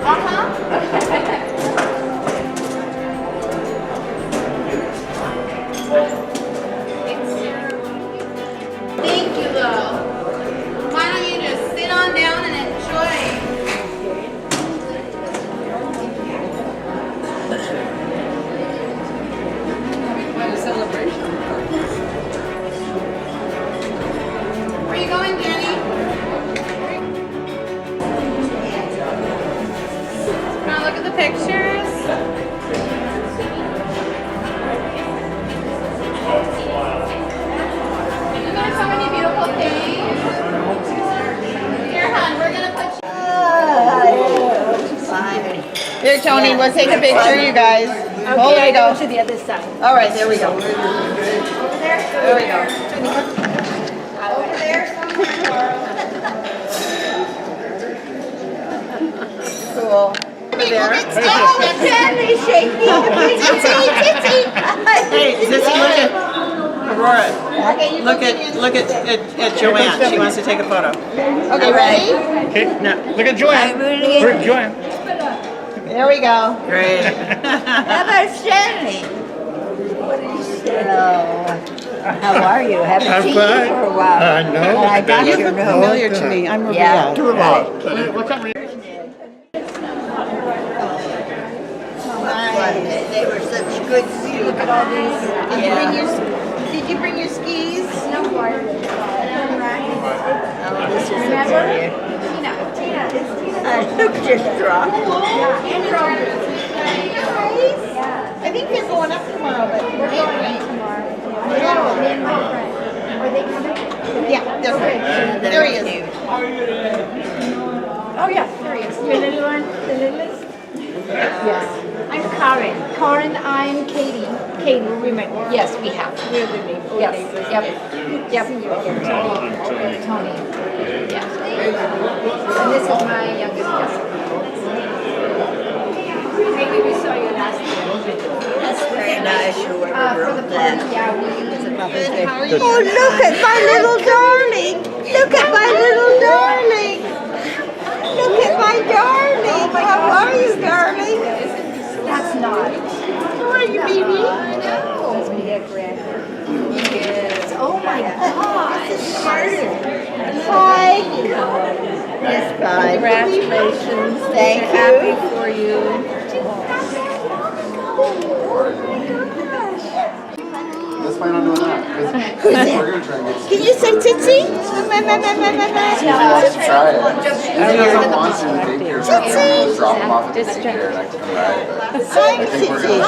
Thank you, though. Why don't you just sit on down and enjoy? What a celebration. Where are you going, Jenny? Want to look at the pictures? There's so many beautiful things. Here, hon, we're going to put you... Here, Tony, we'll take a picture, you guys. Okay, Oh, there you go. to the other side. All right, there we go. Over there? There we go. Over there somewhere. Cool. Over there. Oh, the family's shaking. Hey, Sissy, look at Aurora. Look at Joanne. She wants to take a photo. Okay, ready? Okay, now look at Joanne. Where's Joanne? There we go. Great. How about Stanley? Hello. How are you? Haven't I'm seen you fine. for a while. I know. And I got You your look note. familiar to me. I'm Maria. Yeah, right. What's up? They were such good view. Look at all these. Did you bring your skis? Snowboard. Oh, this is familiar. I look just dropped. I think they're going up tomorrow, but we're going tomorrow. Yeah, they're great. There he is. Oh yeah, there he is. The little one, the littlest? Yes. I'm Karen. Karen, I'm Katy. Katy, remember? Yes, we have. We're the name. Yes. Yep. Tony. Yes. And this is my youngest cousin. Maybe we saw you last year. That's very nice. Whoever wrote that. Yeah, we use it. Oh, look at my little darling. Look at my little darling. Look at my darling. How are you, darling? That's not. How are you, baby? I know. That's me, Grant. Yes. Oh my gosh. Hi. Yes, bye. Congratulations. Thank you. Happy for you. Let's plan on doing that. Who's it? We're gonna try and get. Can you say Tootsie? Let's try it. If he doesn't want to, daycare, just drop him off at the daycare and I can come back. I think we're gonna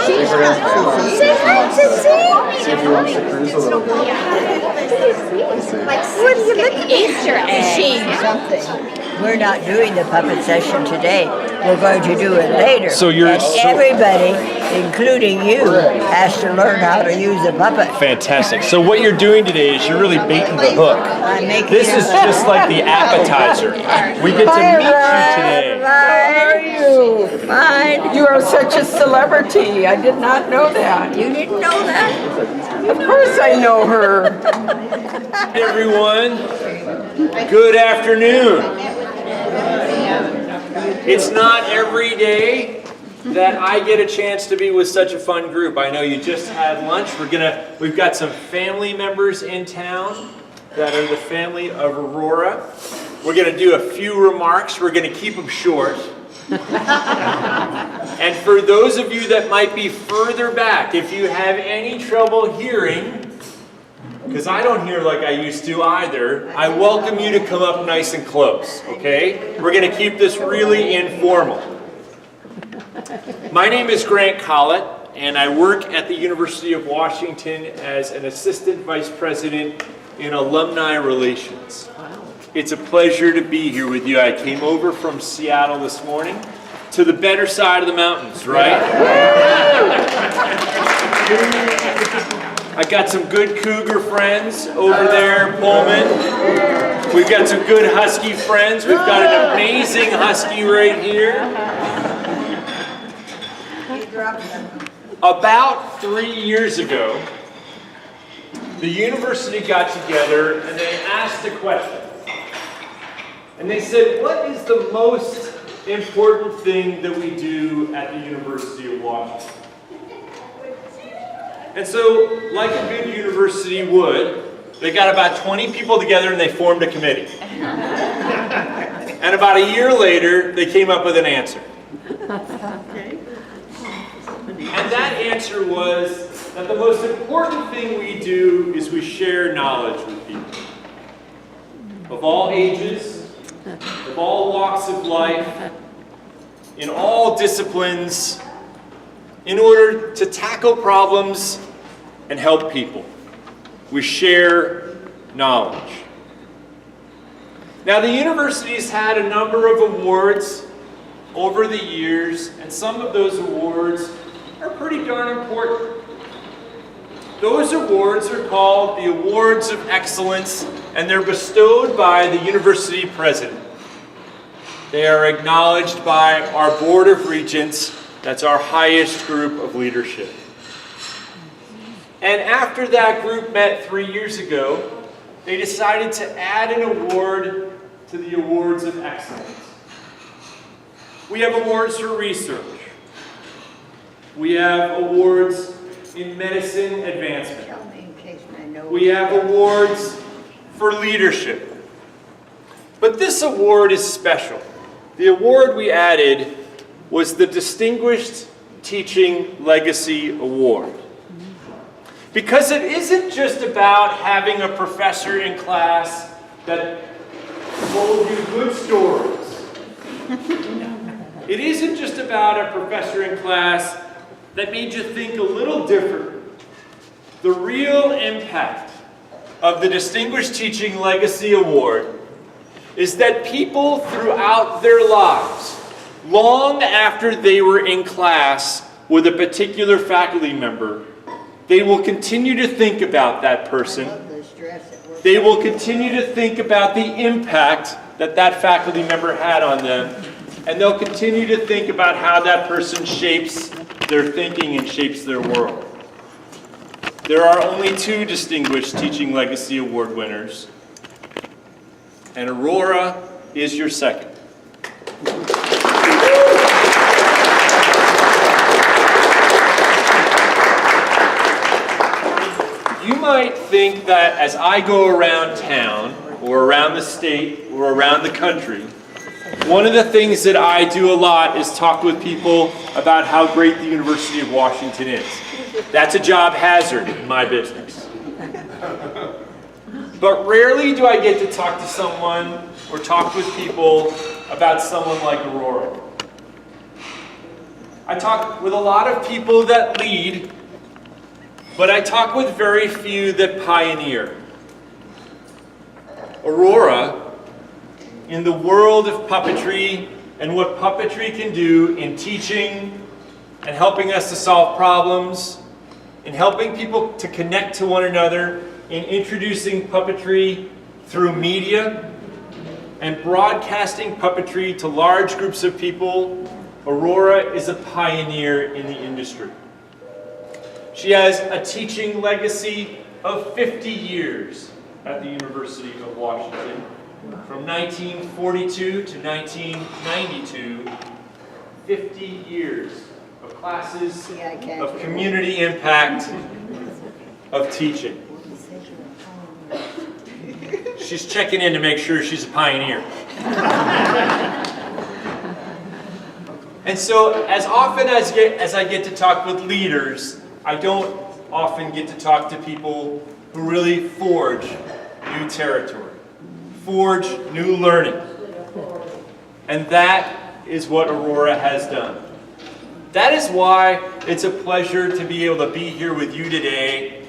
Say hi, Tootsie. see if he wants to cruise a little bit. What do you look at? Easter egg. Something. We're not doing the puppet session today. We're going to do it later. So you're and everybody, including you, has to learn how to use a puppet. fantastic. So what you're doing today is you're really baiting the hook. I'm making This is just like the appetizer. We get to meet you today. How are you? Fine. You are such a celebrity. I did not know that. You didn't know that? Of course I know her. Everyone, good afternoon. It's not every day that I get a chance to be with such a fun group. I know you just had lunch. We've got some family members in town that are the family of Aurora. We're gonna do a few remarks. We're gonna keep them short. And for those of you that might be further back, if you have any trouble hearing, because I don't hear like I used to either, I welcome you to come up nice and close, okay? We're gonna keep this really informal. My name is Grant Kollett, and I work at the University of Washington as an assistant vice president in alumni relations. It's a pleasure to be here with you. I came over from Seattle this morning to the better side of the mountains, right? I got some good cougar friends over there in Pullman. We've got some good husky friends. We've got an amazing husky right here. About 3 years ago, the university got together and they asked a question. And they said, what is the most important thing that we do at the University of Washington. And so, like a good university would, they got about 20 people together and they formed a committee. And about a year later, they came up with an answer. And that answer was that the most important thing we do is we share knowledge with people. Of all ages, of all walks of life, in all disciplines, in order to tackle problems and help people. We share knowledge. Now, the university's had a number of awards over the years, and some of those awards are pretty darn important. Those awards are called the Awards of Excellence, and they're bestowed by the university president. They are acknowledged by our Board of Regents. That's our highest group of leadership. And after that group met 3 years ago, they decided to add an award to the Awards of Excellence. We have awards for research. We have awards in medicine advancement. We have awards for leadership. But this award is special. The award we added was the Distinguished Teaching Legacy Award. Because it isn't just about having a professor in class that told you good stories. It isn't just about a professor in class that made you think a little different. The real impact of the Distinguished Teaching Legacy Award is that people throughout their lives, long after they were in class with a particular faculty member, they will continue to think about that person. They will continue to think about the impact that that faculty member had on them, and they'll continue to think about how that person shapes their thinking and shapes their world. There are only 2 Distinguished Teaching Legacy Award winners, and Aurora is your second. You might think that as I go around town, or around the state, or around the country, one of the things that I do a lot is talk with people about how great the University of Washington is. That's a job hazard in my business. But rarely do I get to talk to someone or talk with people about someone like Aurora. I talk with a lot of people that lead, but I talk with very few that pioneer. Aurora, in the world of puppetry and what puppetry can do in teaching and helping us to solve problems, in helping people to connect to one another, in introducing puppetry through media and broadcasting puppetry to large groups of people, Aurora is a pioneer in the industry. She has a teaching legacy of 50 years at the University of Washington. From 1942 to 1992, 50 years of classes, of community impact, of teaching. She's checking in to make sure she's a pioneer. And so, as often as I get to talk with leaders, I don't often get to talk to people who really forge new territory, forge new learning. And that is what Aurora has done. That is why it's a pleasure to be able to be here with you today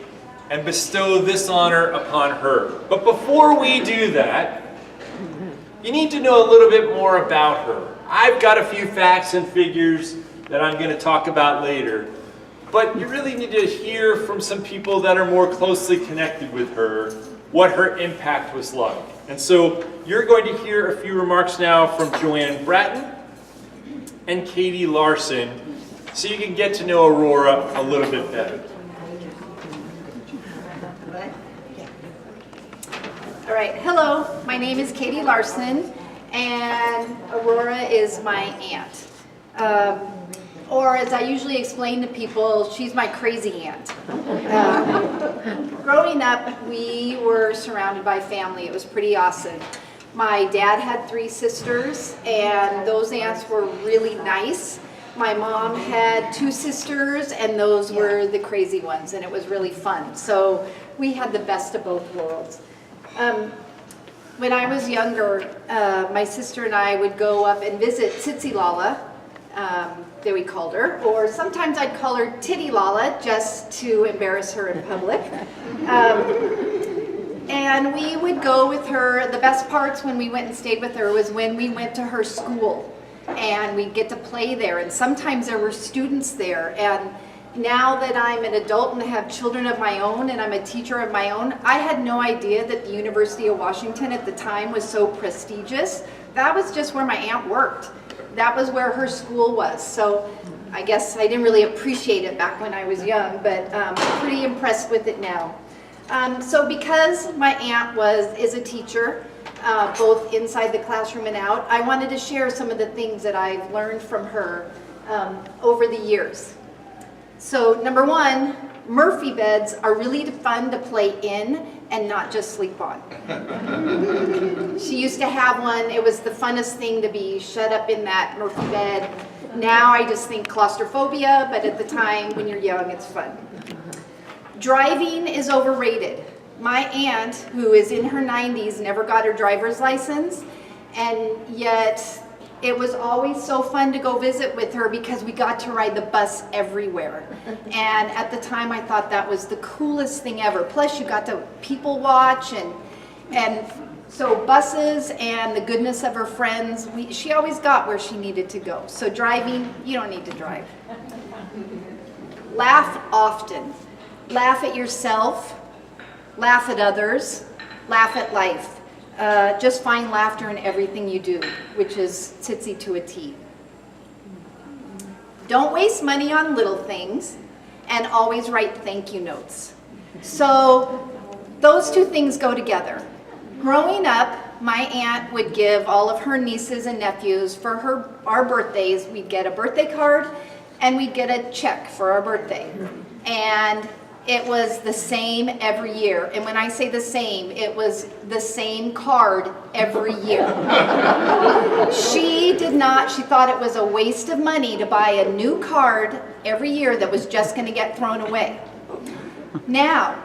and bestow this honor upon her. But before we do that, you need to know a little bit more about her. I've got a few facts and figures that I'm going to talk about later. But you really need to hear from some people that are more closely connected with her, what her impact was like. And so you're going to hear a few remarks now from Joanne Bratton and Katy Larson, so you can get to know Aurora a little bit better. All right, hello, my name is Katy Larson, and Aurora is my aunt. Or as I usually explain to people, she's my crazy aunt. Growing up, we were surrounded by family. It was pretty awesome. My dad had 3 sisters, and those aunts were really nice. My mom had 2 sisters, and those were the crazy ones, and it was really fun. So we had the best of both worlds. When I was younger, my sister and I would go up and visit Tsitsi Lala, that we called her, or sometimes I'd call her Titty Lala just to embarrass her in public. And we would go with her. The best parts when we went and stayed with her was when we went to her school and we'd get to play there, and sometimes there were students there. And now that I'm an adult and have children of my own and I'm a teacher of my own, I had no idea that the University of Washington at the time was so prestigious. That was just where my aunt worked. That was where her school was. So I guess I didn't really appreciate it back when I was young, but I'm pretty impressed with it now. So because my aunt is a teacher, both inside the classroom and out, I wanted to share some of the things that I've learned from her over the years. So number 1, Murphy beds are really fun to play in and not just sleep on. She used to have one. It was the funnest thing to be shut up in that Murphy bed. Now I just think claustrophobia, but at the time when you're young, it's fun. Driving is overrated. My aunt, who is in her 90s, never got her driver's license, and yet it was always so fun to go visit with her because we got to ride the bus everywhere. And at the time I thought that was the coolest thing ever. Plus you got to people watch, and so buses and the goodness of her friends, she always got where she needed to go. So driving, you don't need to drive. Laugh often. Laugh at yourself, laugh at others, laugh at life. Just find laughter in everything you do, which is Tsitsi to a T. Don't waste money on little things, and always write thank you notes. So those 2 things go together. Growing up, my aunt would give all of her nieces and nephews for our birthdays. We'd get a birthday card and we'd get a check for our birthday. And it was the same every year. And when I say the same, it was the same card every year. She thought it was a waste of money to buy a new card every year that was just going to get thrown away. Now,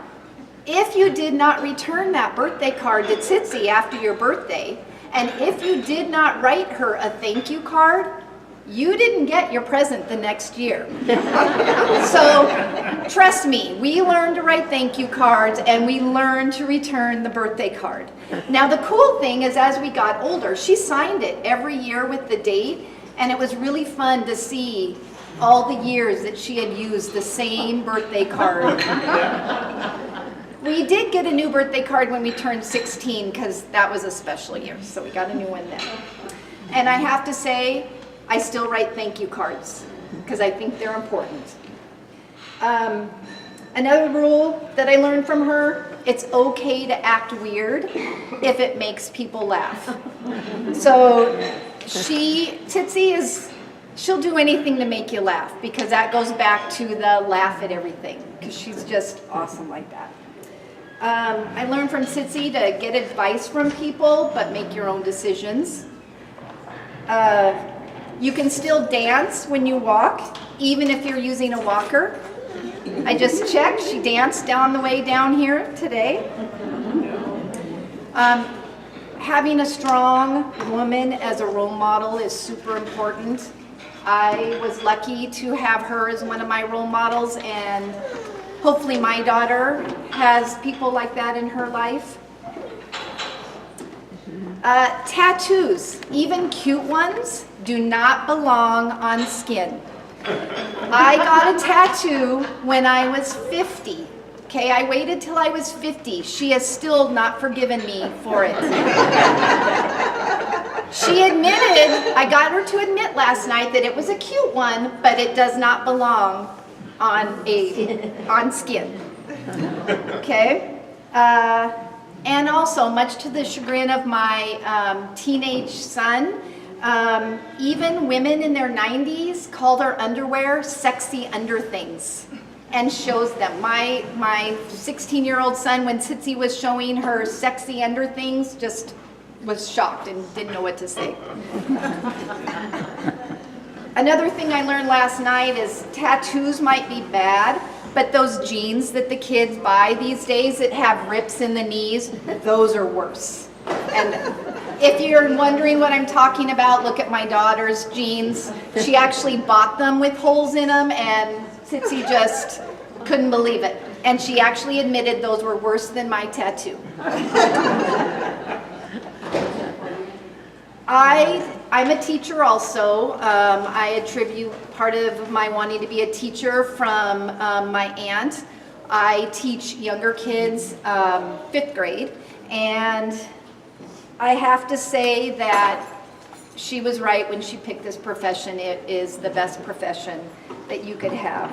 if you did not return that birthday card to Tsitsi after your birthday, and if you did not write her a thank you card, you didn't get your present the next year. So trust me, we learned to write thank you cards and we learned to return the birthday card. Now the cool thing is, as we got older, she signed it every year with the date, and it was really fun to see all the years that she had used the same birthday card. We did get a new birthday card when we turned 16 because that was a special year, so we got a new one then. And I have to say, I still write thank you cards because I think they're important. Another rule that I learned from her, it's okay to act weird if it makes people laugh. So Tsitsi she'll do anything to make you laugh because that goes back to the laugh at everything because she's just awesome like that. I learned from Tsitsi to get advice from people but make your own decisions. You can still dance when you walk, even if you're using a walker. I just checked, she danced down the way down here today. Having a strong woman as a role model is super important. I was lucky to have her as one of my role models, and hopefully my daughter has people like that in her life. Tattoos, even cute ones, do not belong on skin. I got a tattoo when I was 50. Okay, I waited till I was 50. She has still not forgiven me for it. She admitted, I got her to admit last night that it was a cute one, but it does not belong on skin. Okay? And also, much to the chagrin of my teenage son, even women in their 90s called our underwear sexy underthings and shows them. My 16-year-old son, when Tsitsi was showing her sexy underthings, just was shocked and didn't know what to say. Another thing I learned last night is tattoos might be bad, but those jeans that the kids buy these days that have rips in the knees, those are worse. And if you're wondering what I'm talking about, look at my daughter's jeans. She actually bought them with holes in them, and Tsitsi just couldn't believe it. And she actually admitted those were worse than my tattoo. I'm a teacher also. I attribute part of my wanting to be a teacher from my aunt. I teach younger kids, 5th grade, and I have to say that she was right when she picked this profession. It is the best profession that you could have.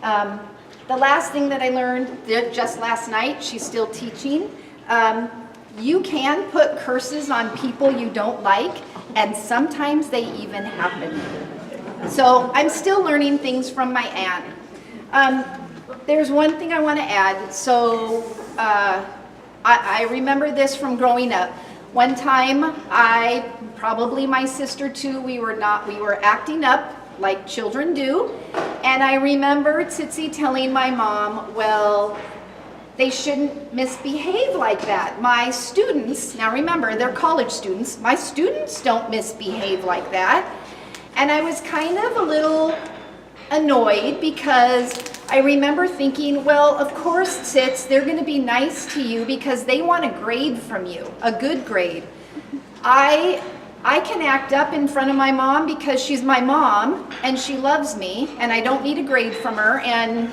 The last thing that I learned just last night, she's still teaching, you can put curses on people you don't like, and sometimes they even happen. So I'm still learning things from my aunt. There's one thing I want to add. So I remember this from growing up. One time, probably my sister too, we were acting up like children do, and I remember Tsitsi telling my mom, well, they shouldn't misbehave like that. My students, now remember, they're college students, my students don't misbehave like that. And I was kind of a little annoyed because I remember thinking, well, of course, Tsits, they're gonna be nice to you because they want a grade from you, a good grade. I can act up in front of my mom because she's my mom and she loves me and I don't need a grade from her, and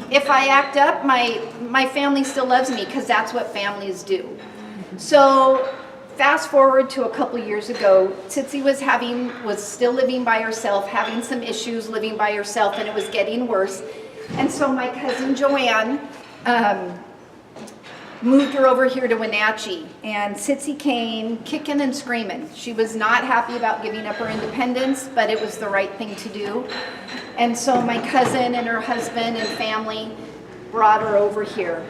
if I act up, my family still loves me because that's what families do. So fast forward to a couple years ago, Tsitsi was still living by herself, having some issues living by herself, and it was getting worse. And so my cousin Joanne moved her over here to Wenatchee, and Tsitsi came kicking and screaming. She was not happy about giving up her independence, but it was the right thing to do. And so my cousin and her husband and family brought her over here.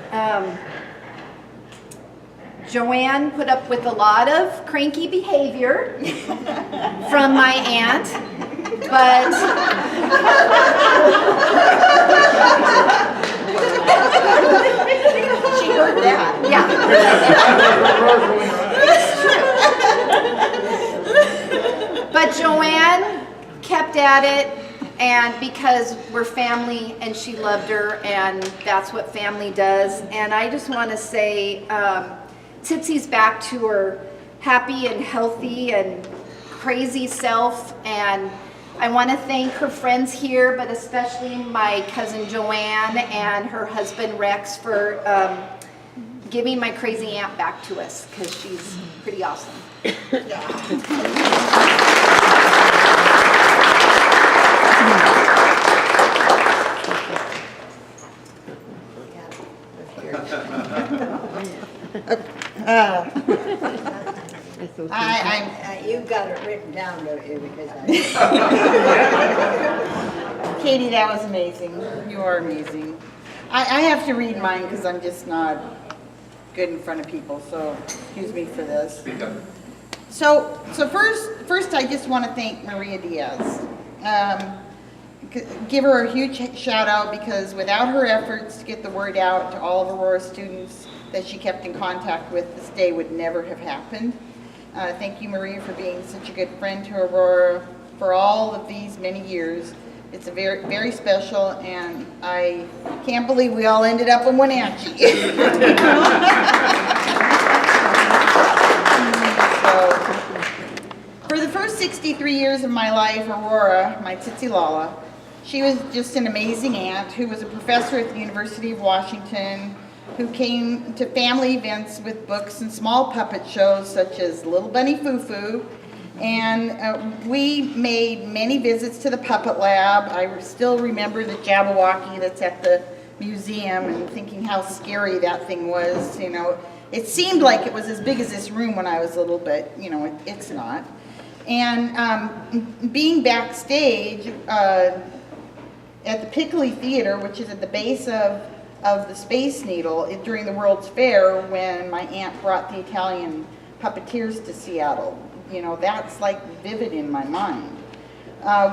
Joanne put up with a lot of cranky behavior from my aunt, but she heard that. Yeah. It's true. But Joanne kept at it, and because we're family and she loved her, and that's what family does. And I just want to say, Tsitsi's back to her happy and healthy and crazy self, and I want to thank her friends here, but especially my cousin Joanne and her husband Rex for giving my crazy aunt back to us, because she's pretty awesome. You've got it written down, don't you? Because Katy, that was amazing. You are amazing. I have to read mine because I'm just not good in front of people, so excuse me for this. Speak up. So first, I just want to thank Maria Diaz. Give her a huge shout out, because without her efforts to get the word out to all of Aurora students that she kept in contact with, this day would never have happened. Thank you, Maria, for being such a good friend to Aurora for all of these many years. It's a very, very special, and I can't believe we all ended up in Wenatchee. For the first 63 years of my life, Aurora, my Tsitsi Lala, she was just an amazing aunt who was a professor at the University of Washington, who came to family events with books and small puppet shows such as Little Bunny Foo Foo. And we made many visits to the puppet lab. I still remember the Jabberwocky that's at the museum and thinking how scary that thing was, you know. it seemed like it was as big as this room when I was little, but you know, it's not. And being backstage at the Pickley Theater, which is at the base of the Space Needle, during the World's Fair, when my aunt brought the Italian puppeteers to Seattle, you know, that's like vivid in my mind.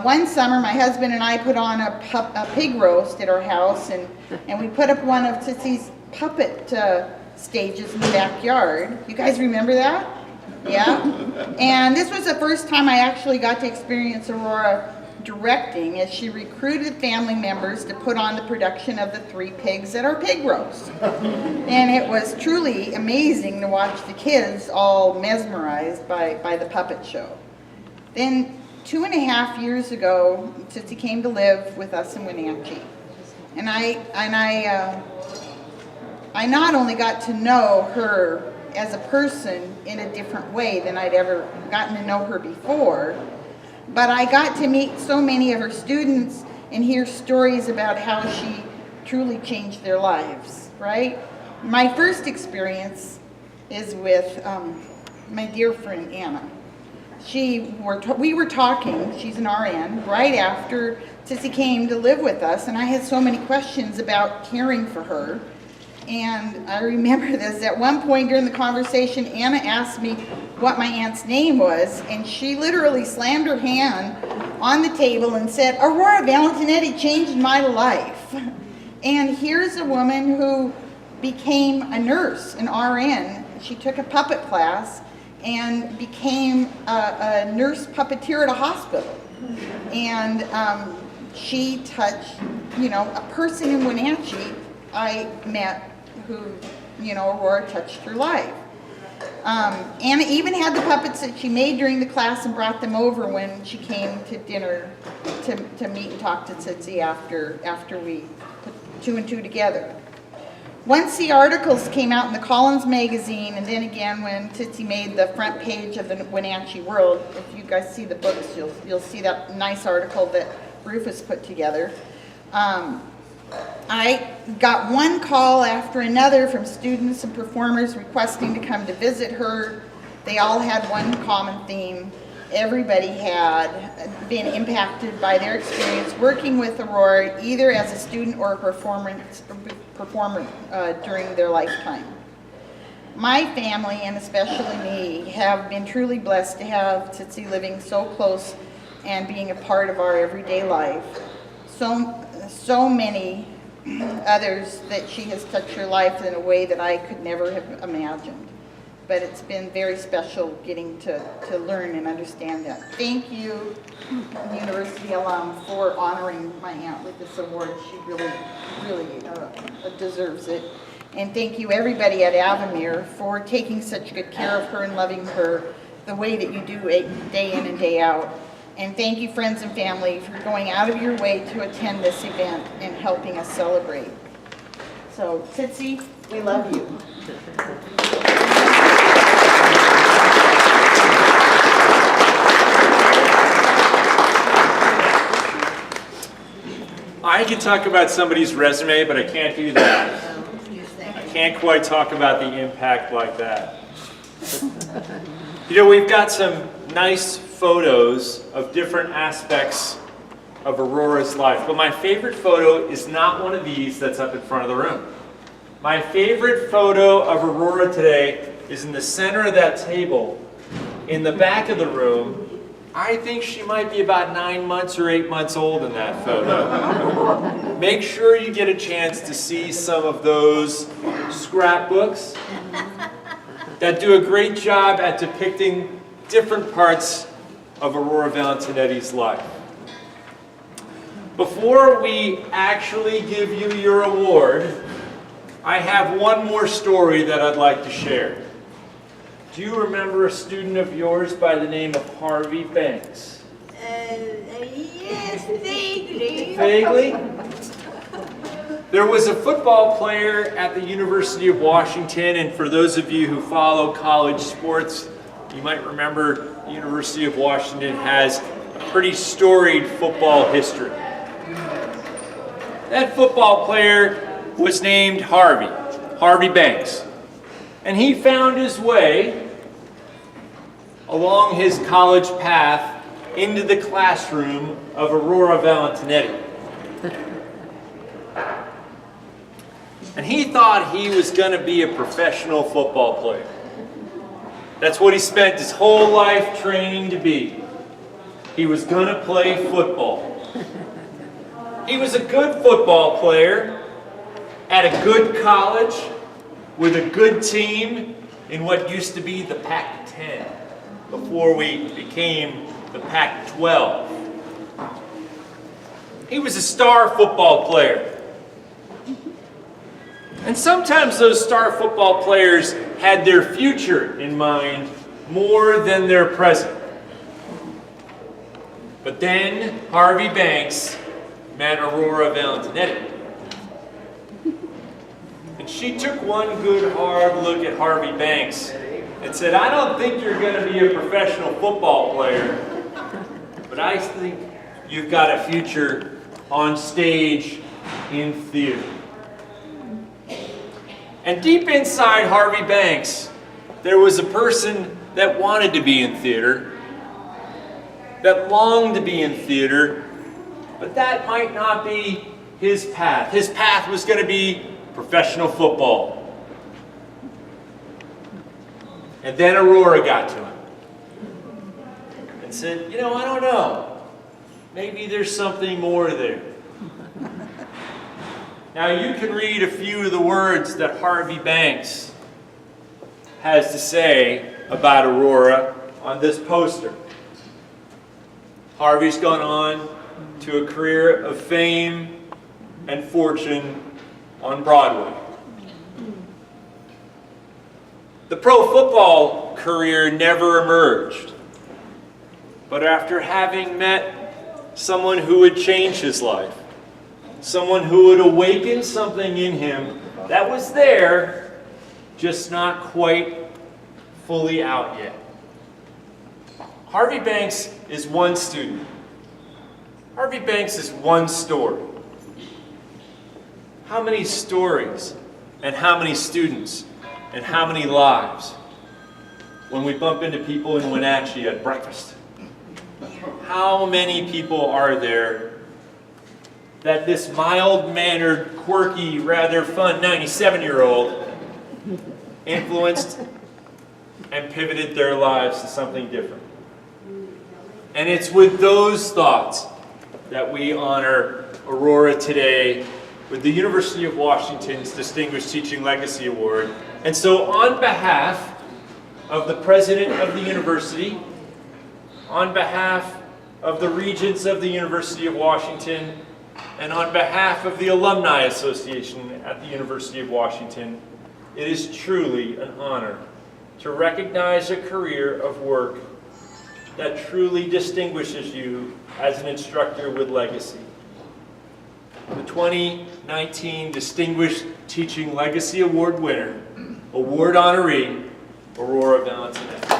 One summer, my husband and I put on a pig roast at our house, and we put up one of Tootsie's puppet stages in the backyard. You guys remember that? Yeah? And this was the first time I actually got to experience Aurora directing, as she recruited family members to put on the production of the 3 pigs at our pig roast. And it was truly amazing to watch the kids all mesmerized by the puppet show. Then 2.5 years ago, Tootsie came to live with us in Wenatchee. And I not only got to know her as a person in a different way than I'd ever gotten to know her before, but I got to meet so many of her students and hear stories about how she truly changed their lives, right? My first experience is with my dear friend Anna. We were talking, she's an RN, right after Tootsie came to live with us, and I had so many questions about caring for her. And I remember this, at one point during the conversation, Anna asked me what my aunt's name was, and she literally slammed her hand on the table and said, "Aurora Valentinetti changed my life." And here's a woman who became a nurse, an RN. She took a puppet class and became a nurse puppeteer at a hospital. And she touched, you know, a person in Wenatchee I met who, you know, Aurora touched her life. Anna even had the puppets that she made during the class and brought them over when she came to dinner to meet and talk to Tootsie after we put 2 and 2 together. Once the articles came out in the Collins magazine, and then again when Tootsie made the front page of the Wenatchee World, if you guys see the books, you'll see that nice article that Rufus put together. I got one call after another from students and performers requesting to come to visit her. They all had one common theme. Everybody had been impacted by their experience working with Aurora, either as a student or a performer during their lifetime. My family, and especially me, have been truly blessed to have Tootsie living so close and being a part of our everyday life. So many others that she has touched her life in a way that I could never have imagined. But it's been very special getting to learn and understand that. Thank you, University alum, for honoring my aunt with this award. She really deserves it. And thank you everybody at Avamere for taking such good care of her and loving her the way that you do day in and day out. And thank you, friends and family, for going out of your way to attend this event and helping us celebrate. So, Tootsie, we love you. I can talk about somebody's resume, but I can't do that. I can't quite talk about the impact like that. You know, we've got some nice photos of different aspects of Aurora's life, but my favorite photo is not one of these that's up in front of the room. My favorite photo of Aurora today is in the center of that table. In the back of the room, I think she might be about 9 months or 8 months old in that photo. Make sure you get a chance to see some of those scrapbooks that do a great job at depicting different parts of Aurora Valentinetti's life. Before we actually give you your award, I have one more story that I'd like to share. Do you remember a student of yours by the name of Harvey Banks? Yes, vaguely. Vaguely? There was a football player at the University of Washington, and for those of you who follow college sports, you might remember the University of Washington has a pretty storied football history. That football player was named Harvey Banks. And he found his way along his college path into the classroom of Aurora Valentinetti. And he thought he was going to be a professional football player. That's what he spent his whole life training to be. He was going to play football. He was a good football player at a good college with a good team in what used to be the Pac-10 before we became the Pac-12. He was a star football player. And sometimes those star football players had their future in mind more than their present. But then Harvey Banks met Aurora Valentinetti. And she took one good hard look at Harvey Banks and said, I don't think you're going to be a professional football player, but I think you've got a future on stage in theater. And deep inside Harvey Banks, there was a person that wanted to be in theater, that longed to be in theater, but that might not be his path. His path was going to be professional football. And then Aurora got to him and said, you know, I don't know. Maybe there's something more there. Now you can read a few of the words that Harvey Banks has to say about Aurora on this poster. Harvey's gone on to a career of fame and fortune on Broadway. The pro football career never emerged, but after having met someone who would change his life, someone who would awaken something in him that was there, just not quite fully out yet. Harvey Banks is one student. Harvey Banks is one story. How many stories and how many students and how many lives when we bump into people in Wenatchee at breakfast? How many people are there that this mild-mannered, quirky, rather fun 97-year-old influenced and pivoted their lives to something different? And it's with those thoughts that we honor Aurora today with the University of Washington's Distinguished Teaching Legacy Award. And so on behalf of the president of the university, on behalf of the regents of the University of Washington, and on behalf of the Alumni Association at the University of Washington, it is truly an honor to recognize a career of work that truly distinguishes you as an instructor with legacy. The 2019 Distinguished Teaching Legacy Award winner, award honoree, Aurora Valentinetti.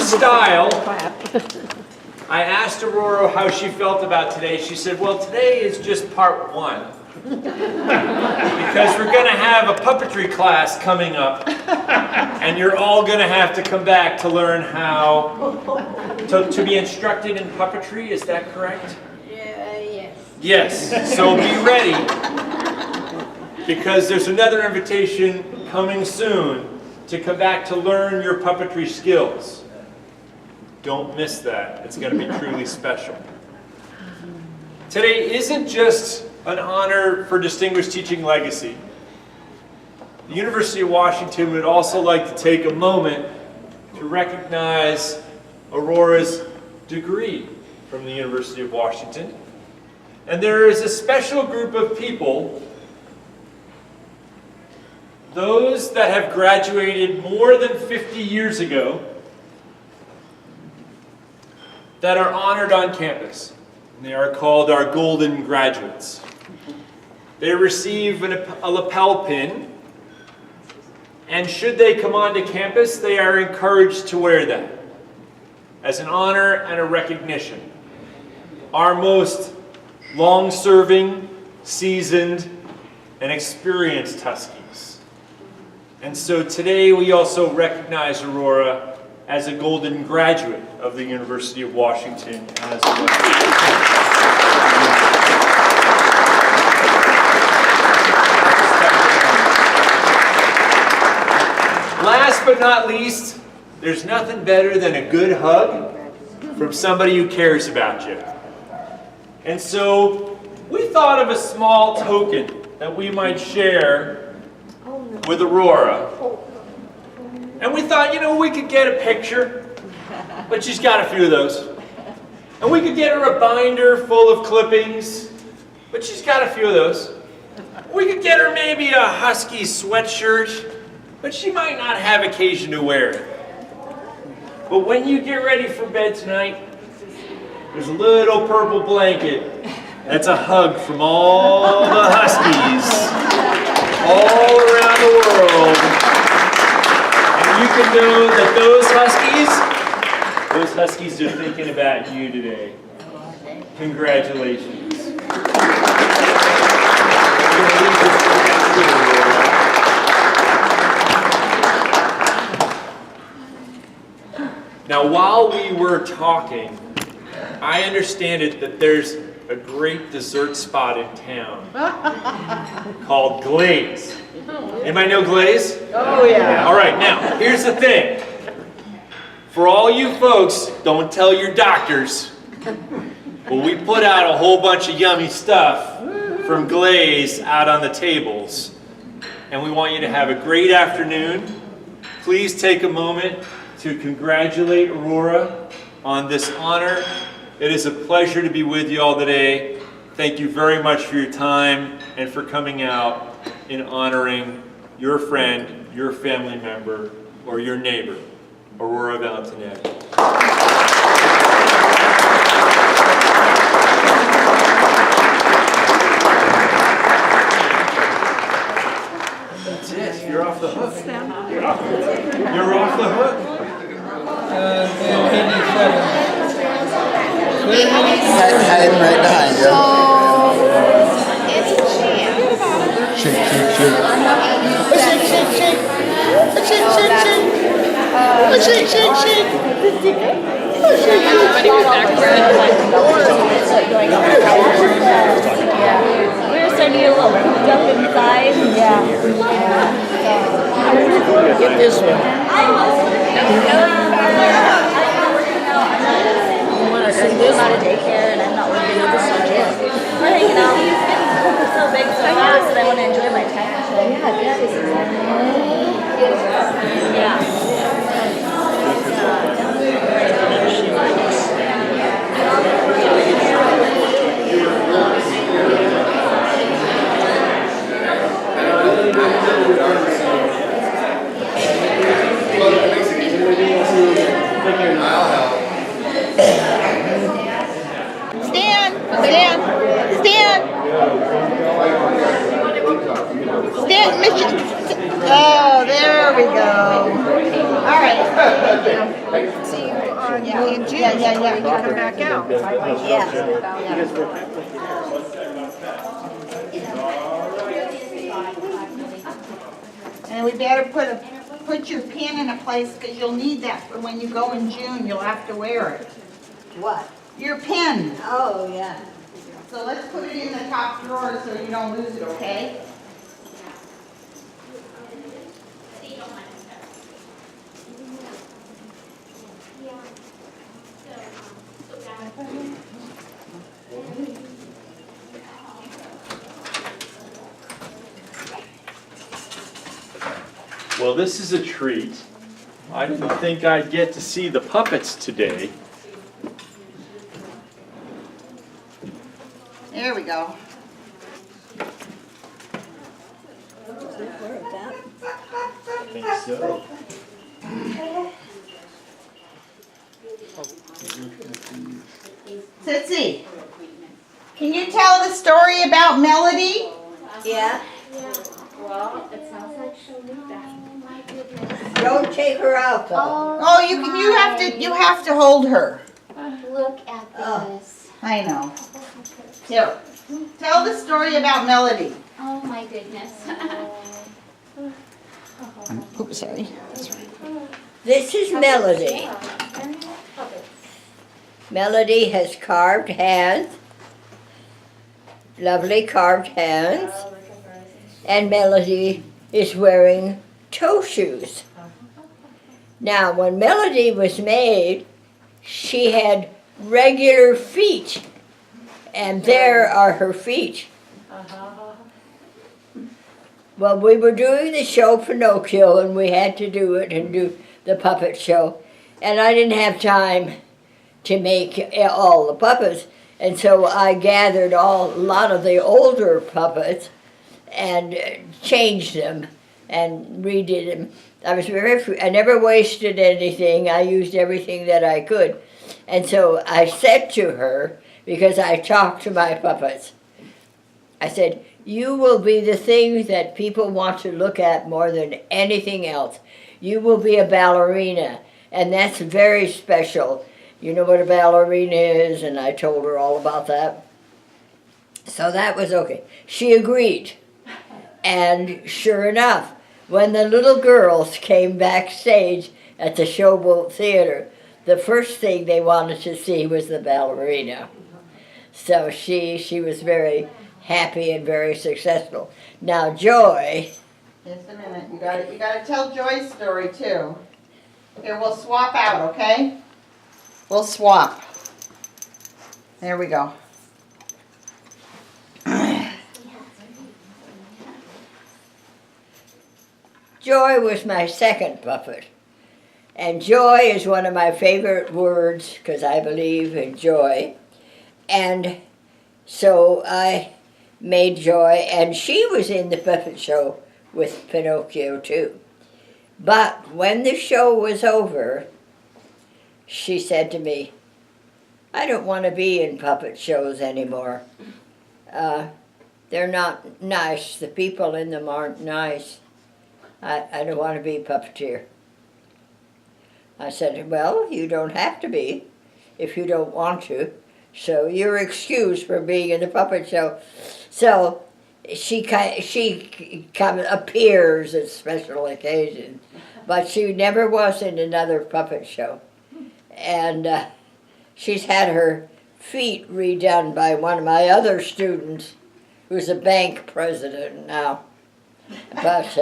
Style, I asked Aurora how she felt about today. She said, well, today is just part one. Because we're going to have a puppetry class coming up. And you're all going to have to come back to learn how to be instructed in puppetry. Is that correct? Yes. Yes. So be ready. Because there's another invitation coming soon to come back to learn your puppetry skills. Don't miss that. It's going to be truly special. Today isn't just an honor for Distinguished Teaching Legacy. The University of Washington would also like to take a moment to recognize Aurora's degree from the University of Washington. And there is a special group of people, those that have graduated more than 50 years ago, that are honored on campus. And they are called our golden graduates. They receive a lapel pin, and should they come onto campus, they are encouraged to wear that as an honor and a recognition. Our most long-serving, seasoned, and experienced Huskies. And so today we also recognize Aurora as a golden graduate of the University of Washington as well. Last but not least, there's nothing better than a good hug from somebody who cares about you. And so we thought of a small token that we might share with Aurora. And we thought, you know, we could get a picture, but she's got a few of those. And we could get her a binder full of clippings, but she's got a few of those. We could get her maybe a Husky sweatshirt, but she might not have occasion to wear it. But when you get ready for bed tonight, there's a little purple blanket. That's a hug from all the Huskies all around the world. And you can know that those Huskies are thinking about you today. Congratulations. Now, while we were talking, I understand it that there's a great dessert spot in town called Glaze. Anybody know Glaze? Oh, yeah. All right, now, here's the thing. For all you folks, don't tell your doctors, but we put out a whole bunch of yummy stuff from Glaze out on the tables, and we want you to have a great afternoon. Please take a moment to congratulate Aurora on this honor. It is a pleasure to be with you all today. Thank you very much for your time and for coming out and honoring your friend, your family member, or your neighbor, Aurora Valentinetti. That's it. You're off the hook. You're off the hook. Hiding right behind you. Shake, shake, shake. Shake, shake, shake. Shake, shake, shake. Shake, shake, shake. We were starting to get a little cooped up inside. Yeah. Get this one. I'm out of daycare and I'm not working with the subject. We're hanging out. It's so big, so I said I want to enjoy my time. Oh, there we go. All right. See you on Yeah, June. yeah. Come back out. And we better put your pin in a place because you'll need that for when you go in June. You'll have to wear it. What? Your pin. Oh, yeah. So let's put it in the top drawer so you don't lose it, okay? Well, this is a treat. I didn't think I'd get to see the puppets today. There we go. I think so. Sissy, can you tell the story about Melody? Yeah? Well, it sounds like she'll need that. Don't take her out though. Oh, you have to hold her. Look at this. I know. Here, tell the story about Melody. Oh my goodness. Oops, sorry. This is Melody. Melody has carved hands. Lovely carved hands. And Melody is wearing toe shoes. Now, when Melody was made, she had regular feet. And there are her feet. Well, we were doing the show Pinocchio, and we had to do it and do the puppet show. And I didn't have time to make all the puppets. And so I gathered a lot of the older puppets and changed them and redid them. I never wasted anything. I used everything that I could. And so I said to her, because I talked to my puppets, I said, you will be the thing that people want to look at more than anything else. You will be a ballerina, and that's very special. You know what a ballerina is, and I told her all about that. So that was okay. She agreed. And sure enough, when the little girls came backstage at the Showboat Theater, the first thing they wanted to see was the ballerina. So she was very happy and very successful. Now Joy. Just a minute. You gotta tell Joy's story too. Here, we'll swap out, okay? We'll swap. There we go. Joy was my second puppet. And joy is one of my favorite words because I believe in joy. And so I made Joy, and she was in the puppet show with Pinocchio too. But when the show was over, she said to me, I don't want to be in puppet shows anymore. They're not nice. The people in them aren't nice. I don't want to be a puppeteer. I said, well, you don't have to be if you don't want to. So you're excused for being in the puppet show. So she appears at special occasions, but she never was in another puppet show. And she's had her feet redone by one of my other students, who's a bank president now. But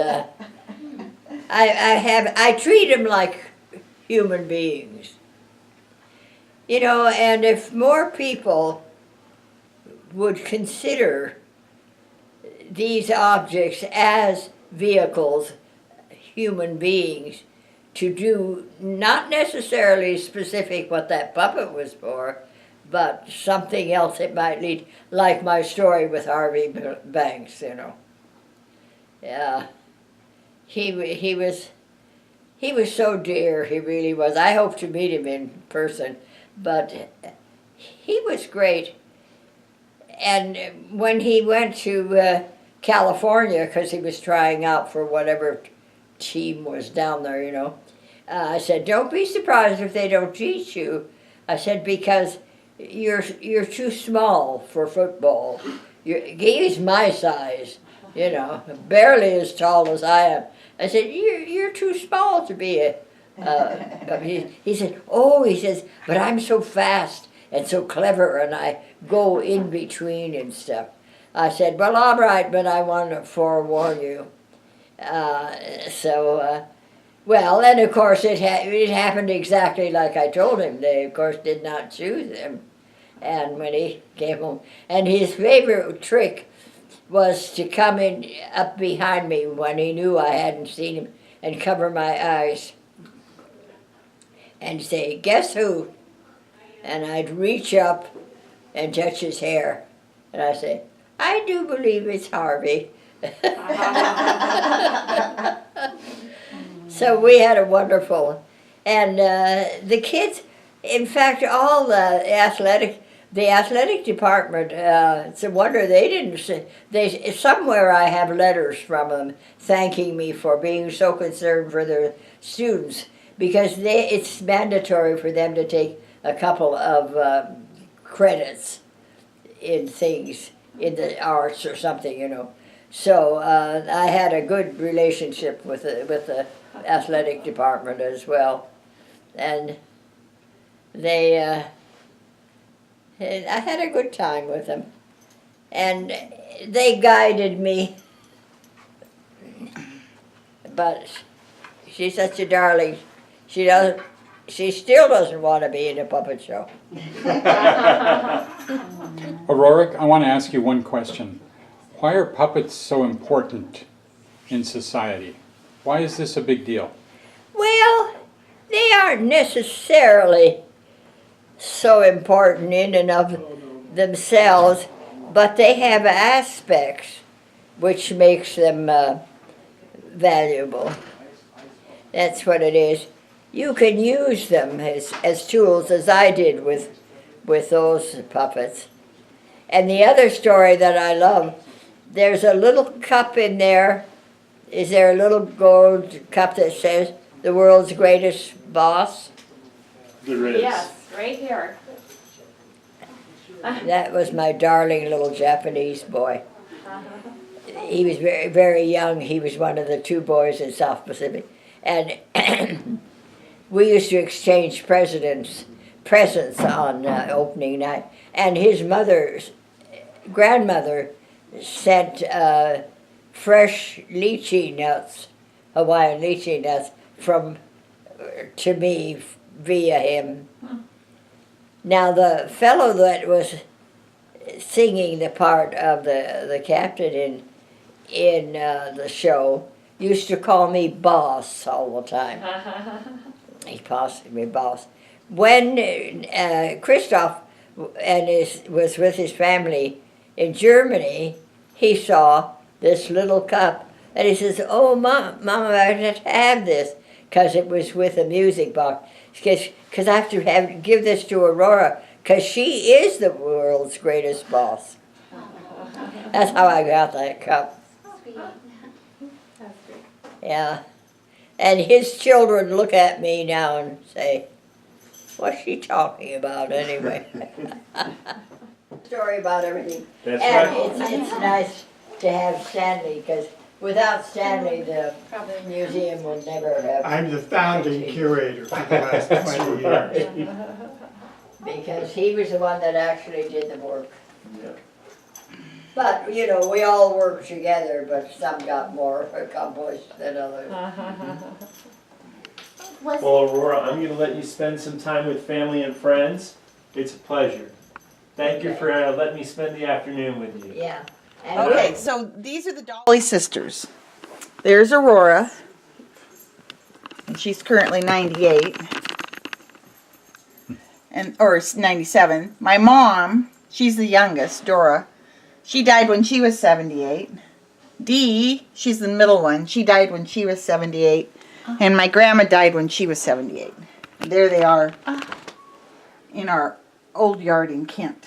I treat them like human beings. You know, and if more people would consider these objects as vehicles, human beings, to do not necessarily specific what that puppet was for, but something else it might lead, like my story with Harvey Banks, you know. Yeah, he was so dear, he really was. I hope to meet him in person, but he was great. And when he went to California, because he was trying out for whatever team was down there, you know, I said, don't be surprised if they don't teach you. I said, because you're too small for football. He's my size, you know, barely as tall as I am. I said, you're too small to be a... he said, oh, he says, but I'm so fast and so clever, and I go in between and stuff. I said, well, all right, but I want to forewarn you. Well, and of course it happened exactly like I told him. They, of course, did not choose him. And when he came home, and his favorite trick was to come in up behind me when he knew I hadn't seen him and cover my eyes and say, guess who? And I'd reach up and touch his hair. And I'd say, I do believe it's Harvey. So we had a wonderful, and the kids, in fact, all the athletic, The athletic department, it's a wonder they didn't say, somewhere I have letters from them thanking me for being so concerned for their students, because it's mandatory for them to take a couple of credits in things, in the arts or something, you know. So I had a good relationship with the athletic department as well. And I had a good time with them. And they guided me. But she's such a darling. She still doesn't want to be in a puppet show. Aurora, I want to ask you one question. Why are puppets so important in society? Why is this a big deal? Well, they aren't necessarily so important in and of themselves, but they have aspects which makes them valuable. That's what it is. You can use them as tools, as I did with those puppets. And the other story that I love, there's a little cup in there. Is there a little gold cup that says the world's greatest boss? There is. Yes, right here. That was my darling little Japanese boy. He was very, very young. He was one of the 2 boys in South Pacific. And we used to exchange presents on opening night. And his grandmother sent fresh lychee nuts, Hawaiian lychee nuts, to me via him. Now the fellow that was singing the part of the captain in the show used to call me boss all the time. He called me boss. When Christoph was with his family in Germany, he saw this little cup, and he says, "Oh, Mama, I have to have this," because it was with a music box. Because I have to give this to Aurora, because she is the world's greatest boss. That's how I got that cup. Yeah. And his children look at me now and say, "What's she talking about anyway?" Story about everything. That's and right. it's nice to have Stanley, because without Stanley, the museum would never have. I'm the founding curator for the last 20 years. Because he was the one that actually did the work. But, you know, we all worked together, but some got more accomplished than others. Well, Aurora, I'm going to let you spend some time with family and friends. It's a pleasure. Thank you for letting me spend the afternoon with you. Yeah. And Okay, so these are the Dolly sisters. There's Aurora, and she's currently 98, or 97. My mom, she's the youngest, Dora. She died when she was 78. Dee, she's the middle one. She died when she was 78. And my grandma died when she was 78. And there they are in our old yard in Kent.